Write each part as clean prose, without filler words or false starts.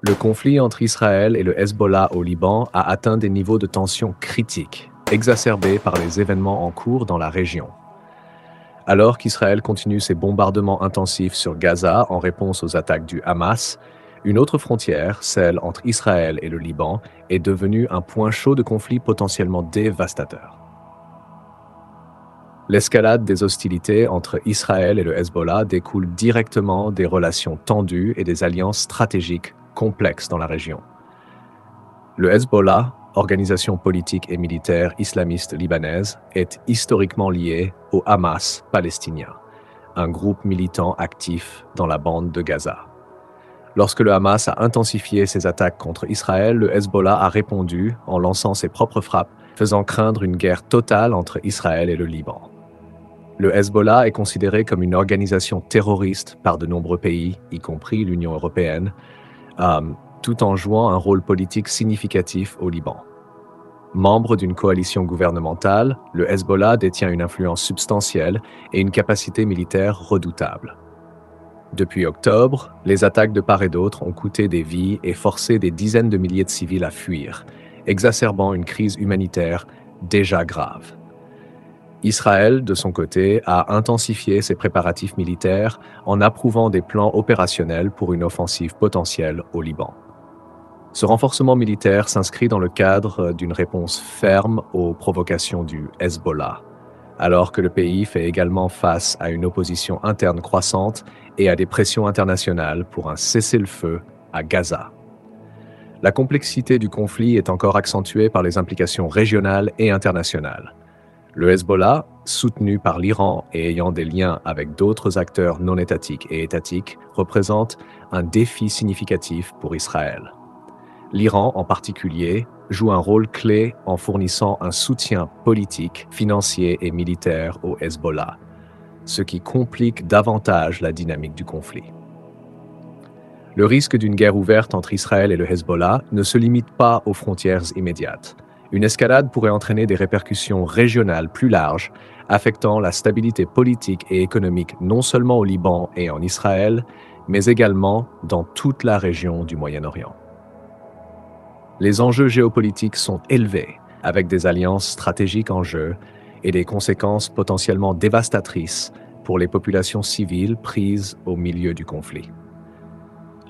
Le conflit entre Israël et le Hezbollah au Liban a atteint des niveaux de tension critiques, exacerbés par les événements en cours dans la région. Alors qu'Israël continue ses bombardements intensifs sur Gaza en réponse aux attaques du Hamas, une autre frontière, celle entre Israël et le Liban, est devenue un point chaud de conflit potentiellement dévastateur. L'escalade des hostilités entre Israël et le Hezbollah découle directement des relations tendues et des alliances stratégiques complexes dans la région. Le Hezbollah, organisation politique et militaire islamiste libanaise, est historiquement lié au Hamas palestinien, un groupe militant actif dans la bande de Gaza. Lorsque le Hamas a intensifié ses attaques contre Israël, le Hezbollah a répondu en lançant ses propres frappes, faisant craindre une guerre totale entre Israël et le Liban. Le Hezbollah est considéré comme une organisation terroriste par de nombreux pays, y compris l'Union européenne, tout en jouant un rôle politique significatif au Liban. Membre d'une coalition gouvernementale, le Hezbollah détient une influence substantielle et une capacité militaire redoutable. Depuis octobre, les attaques de part et d'autre ont coûté des vies et forcé des dizaines de milliers de civils à fuir, exacerbant une crise humanitaire déjà grave. Israël, de son côté, a intensifié ses préparatifs militaires en approuvant des plans opérationnels pour une offensive potentielle au Liban. Ce renforcement militaire s'inscrit dans le cadre d'une réponse ferme aux provocations du Hezbollah, alors que le pays fait également face à une opposition interne croissante et à des pressions internationales pour un cessez-le-feu à Gaza. La complexité du conflit est encore accentuée par les implications régionales et internationales. Le Hezbollah, soutenu par l'Iran et ayant des liens avec d'autres acteurs non étatiques et étatiques, représente un défi significatif pour Israël. L'Iran, en particulier, joue un rôle clé en fournissant un soutien politique, financier et militaire au Hezbollah, ce qui complique davantage la dynamique du conflit. Le risque d'une guerre ouverte entre Israël et le Hezbollah ne se limite pas aux frontières immédiates. Une escalade pourrait entraîner des répercussions régionales plus larges, affectant la stabilité politique et économique non seulement au Liban et en Israël, mais également dans toute la région du Moyen-Orient. Les enjeux géopolitiques sont élevés, avec des alliances stratégiques en jeu et des conséquences potentiellement dévastatrices pour les populations civiles prises au milieu du conflit.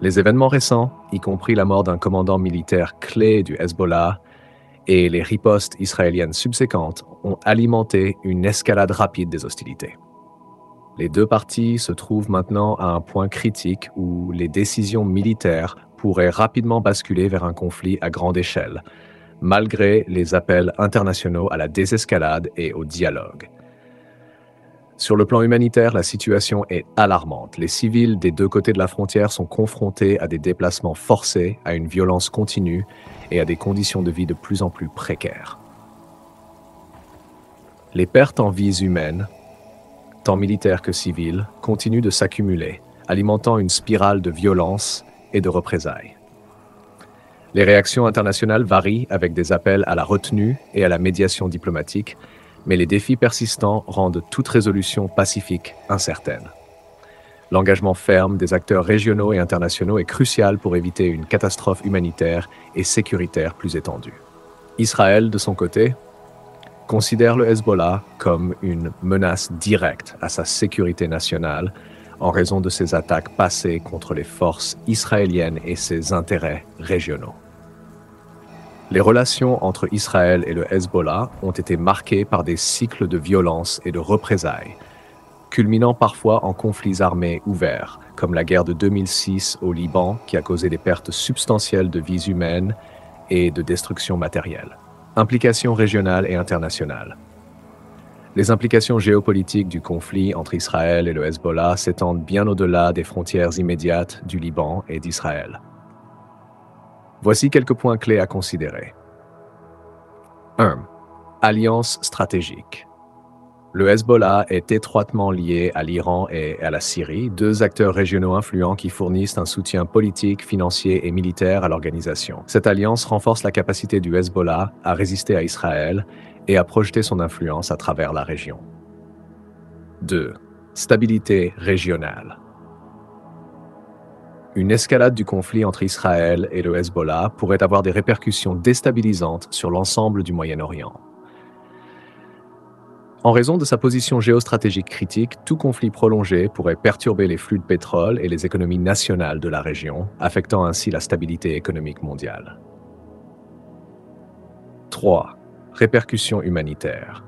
Les événements récents, y compris la mort d'un commandant militaire clé du Hezbollah, et les ripostes israéliennes subséquentes ont alimenté une escalade rapide des hostilités. Les deux parties se trouvent maintenant à un point critique où les décisions militaires pourraient rapidement basculer vers un conflit à grande échelle, malgré les appels internationaux à la désescalade et au dialogue. Sur le plan humanitaire, la situation est alarmante. Les civils des deux côtés de la frontière sont confrontés à des déplacements forcés, à une violence continue et à des conditions de vie de plus en plus précaires. Les pertes en vies humaines, tant militaires que civiles, continuent de s'accumuler, alimentant une spirale de violence et de représailles. Les réactions internationales varient avec des appels à la retenue et à la médiation diplomatique, mais les défis persistants rendent toute résolution pacifique incertaine. L'engagement ferme des acteurs régionaux et internationaux est crucial pour éviter une catastrophe humanitaire et sécuritaire plus étendue. Israël, de son côté, considère le Hezbollah comme une menace directe à sa sécurité nationale en raison de ses attaques passées contre les forces israéliennes et ses intérêts régionaux. Les relations entre Israël et le Hezbollah ont été marquées par des cycles de violence et de représailles, culminant parfois en conflits armés ouverts, comme la guerre de 2006 au Liban qui a causé des pertes substantielles de vies humaines et de destruction matérielle. Implications régionales et internationales. Les implications géopolitiques du conflit entre Israël et le Hezbollah s'étendent bien au-delà des frontières immédiates du Liban et d'Israël. Voici quelques points clés à considérer. 1. Alliance stratégique. Le Hezbollah est étroitement lié à l'Iran et à la Syrie, deux acteurs régionaux influents qui fournissent un soutien politique, financier et militaire à l'organisation. Cette alliance renforce la capacité du Hezbollah à résister à Israël et à projeter son influence à travers la région. 2. Stabilité régionale. Une escalade du conflit entre Israël et le Hezbollah pourrait avoir des répercussions déstabilisantes sur l'ensemble du Moyen-Orient. En raison de sa position géostratégique critique, tout conflit prolongé pourrait perturber les flux de pétrole et les économies nationales de la région, affectant ainsi la stabilité économique mondiale. 3. Répercussions humanitaires.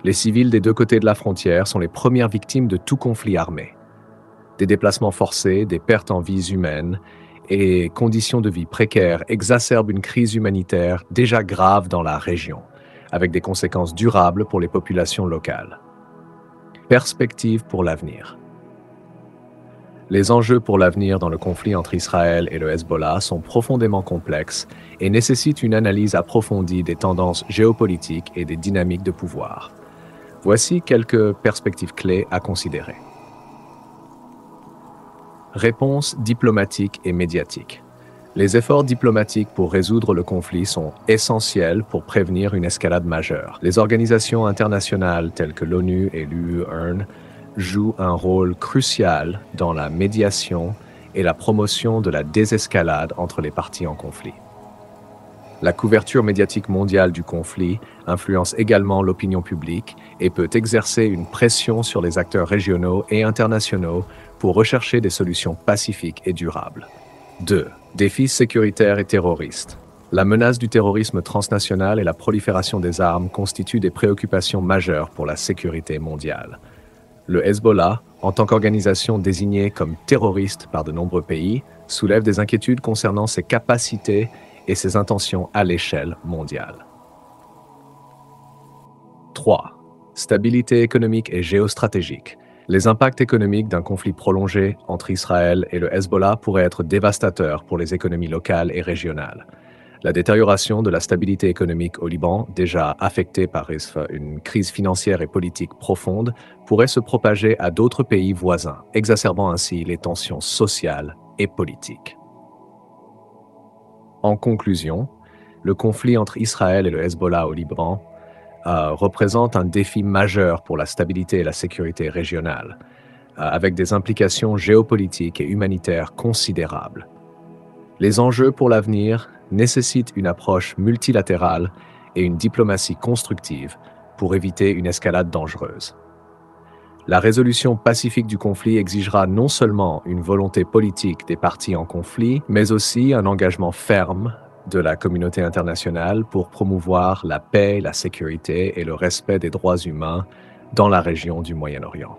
Les civils des deux côtés de la frontière sont les premières victimes de tout conflit armé. Des déplacements forcés, des pertes en vies humaines et conditions de vie précaires exacerbent une crise humanitaire déjà grave dans la région, avec des conséquences durables pour les populations locales. Perspectives pour l'avenir. Les enjeux pour l'avenir dans le conflit entre Israël et le Hezbollah sont profondément complexes et nécessitent une analyse approfondie des tendances géopolitiques et des dynamiques de pouvoir. Voici quelques perspectives clés à considérer. Réponse diplomatique et médiatique. Les efforts diplomatiques pour résoudre le conflit sont essentiels pour prévenir une escalade majeure. Les organisations internationales telles que l'ONU et l'UE jouent un rôle crucial dans la médiation et la promotion de la désescalade entre les parties en conflit. La couverture médiatique mondiale du conflit influence également l'opinion publique et peut exercer une pression sur les acteurs régionaux et internationaux pour rechercher des solutions pacifiques et durables. 2. Défis sécuritaires et terroristes. La menace du terrorisme transnational et la prolifération des armes constituent des préoccupations majeures pour la sécurité mondiale. Le Hezbollah, en tant qu'organisation désignée comme terroriste par de nombreux pays, soulève des inquiétudes concernant ses capacités et ses intentions à l'échelle mondiale. 3. Stabilité économique et géostratégique. Les impacts économiques d'un conflit prolongé entre Israël et le Hezbollah pourraient être dévastateurs pour les économies locales et régionales. La détérioration de la stabilité économique au Liban, déjà affectée par une crise financière et politique profonde, pourrait se propager à d'autres pays voisins, exacerbant ainsi les tensions sociales et politiques. En conclusion, le conflit entre Israël et le Hezbollah au Liban représente un défi majeur pour la stabilité et la sécurité régionale, avec des implications géopolitiques et humanitaires considérables. Les enjeux pour l'avenir nécessitent une approche multilatérale et une diplomatie constructive pour éviter une escalade dangereuse. La résolution pacifique du conflit exigera non seulement une volonté politique des parties en conflit, mais aussi un engagement ferme de la communauté internationale pour promouvoir la paix, la sécurité et le respect des droits humains dans la région du Moyen-Orient.